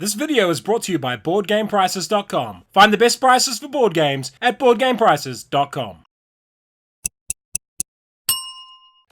This video is brought to you by BoardGamePrices.com. Find the best prices for board games at BoardGamePrices.com.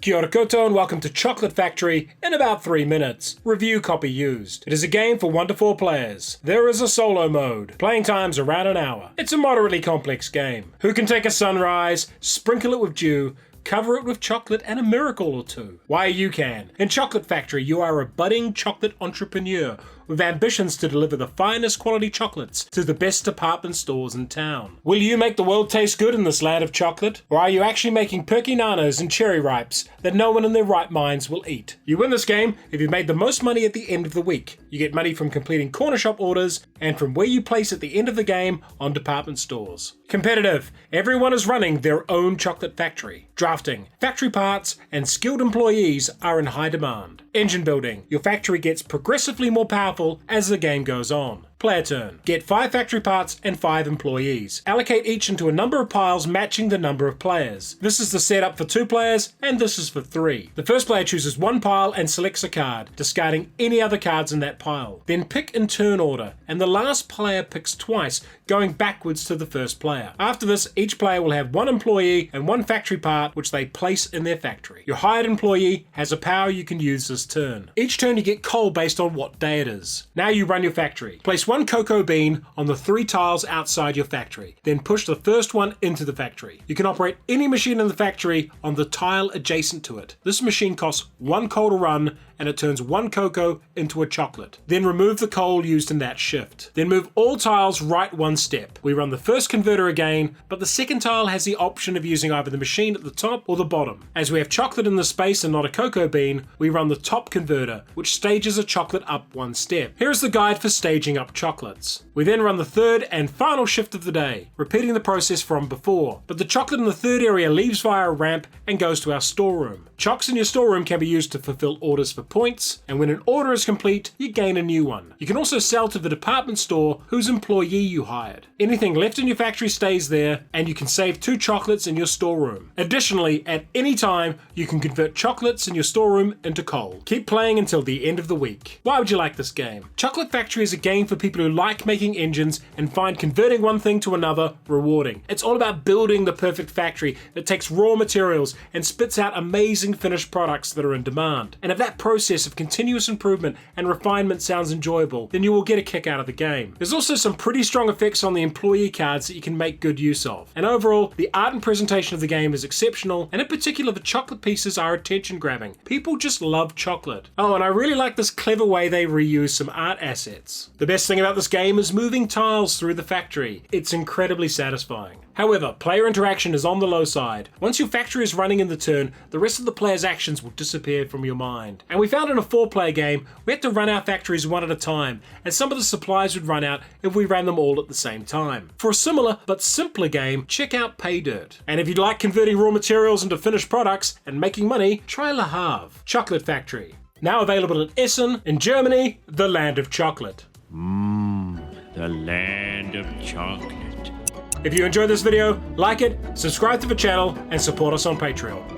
Kia ora koutou and welcome to Chocolate Factory in about 3 minutes. Review copy used. It is a game for 1 to 4 players. There is a solo mode. Playing time's around an hour. It's a moderately complex game. Who can take a sunrise, sprinkle it with dew, cover it with chocolate and a miracle or two? Why, you can. In Chocolate Factory, you are a budding chocolate entrepreneur with ambitions to deliver the finest quality chocolates to the best department stores in town. Will you make the world taste good in this land of chocolate? Or are you actually making perky nanos and cherry ripes that no one in their right minds will eat? You win this game if you've made the most money at the end of the week. You get money from completing corner shop orders and from where you place at the end of the game on department stores. Competitive. Everyone is running their own chocolate factory. Drafting. Factory parts and skilled employees are in high demand. Engine building. Your factory gets progressively more powerful as the game goes on. Player turn. Get 5 factory parts and 5 employees. Allocate each into a number of piles matching the number of players. This is the setup for 2 players and this is for 3. The first player chooses 1 pile and selects a card, discarding any other cards in that pile. Then pick in turn order, and the last player picks twice, going backwards to the first player. After this, each player will have 1 employee and 1 factory part which they place in their factory. Your hired employee has a power you can use this turn. Each turn you get coal based on what day it is. Now you run your factory. Place 1 cocoa bean on the 3 tiles outside your factory. Then push the first one into the factory. You can operate any machine in the factory on the tile adjacent to it. This machine costs 1 coal to run and it turns 1 cocoa into a chocolate. Then remove the coal used in that shift. Then move all tiles right 1 step. We run the first converter again, but the second tile has the option of using either the machine at the top or the bottom. As we have chocolate in the space and not a cocoa bean, we run the top converter, which stages a chocolate up 1 step. Here is the guide for staging up chocolates. We then run the third and final shift of the day, repeating the process from before. But the chocolate in the third area leaves via a ramp and goes to our storeroom. Chocks in your storeroom can be used to fulfill orders for points, and when an order is complete, you gain a new one. You can also sell to the department store whose employee you hired. Anything left in your factory stays there, and you can save 2 chocolates in your storeroom. Additionally, at any time, you can convert chocolates in your storeroom into coal. Keep playing until the end of the week. Why would you like this game? Chocolate Factory is a game for people who like making engines and find converting one thing to another rewarding. It's all about building the perfect factory that takes raw materials and spits out amazing finished products that are in demand. And if that process of continuous improvement and refinement sounds enjoyable, then you will get a kick out of the game. There's also some pretty strong effects on the employee cards that you can make good use of. And overall, the art and presentation of the game is exceptional, and in particular the chocolate pieces are attention grabbing. People just love chocolate. Oh, and I really like this clever way they reuse some art assets. The best thing about this game is moving tiles through the factory. It's incredibly satisfying. However, player interaction is on the low side. Once your factory is running in the turn, the rest of the player's actions will disappear from your mind. And we found in a 4-player game, we had to run our factories one at a time, and some of the supplies would run out if we ran them all at the same time. For a similar but simpler game, check out Pay Dirt. And if you like converting raw materials into finished products and making money, try Le Havre. Chocolate Factory. Now available at Essen in Germany, the land of chocolate. The land of chocolate. If you enjoyed this video, like it, subscribe to the channel, and support us on Patreon.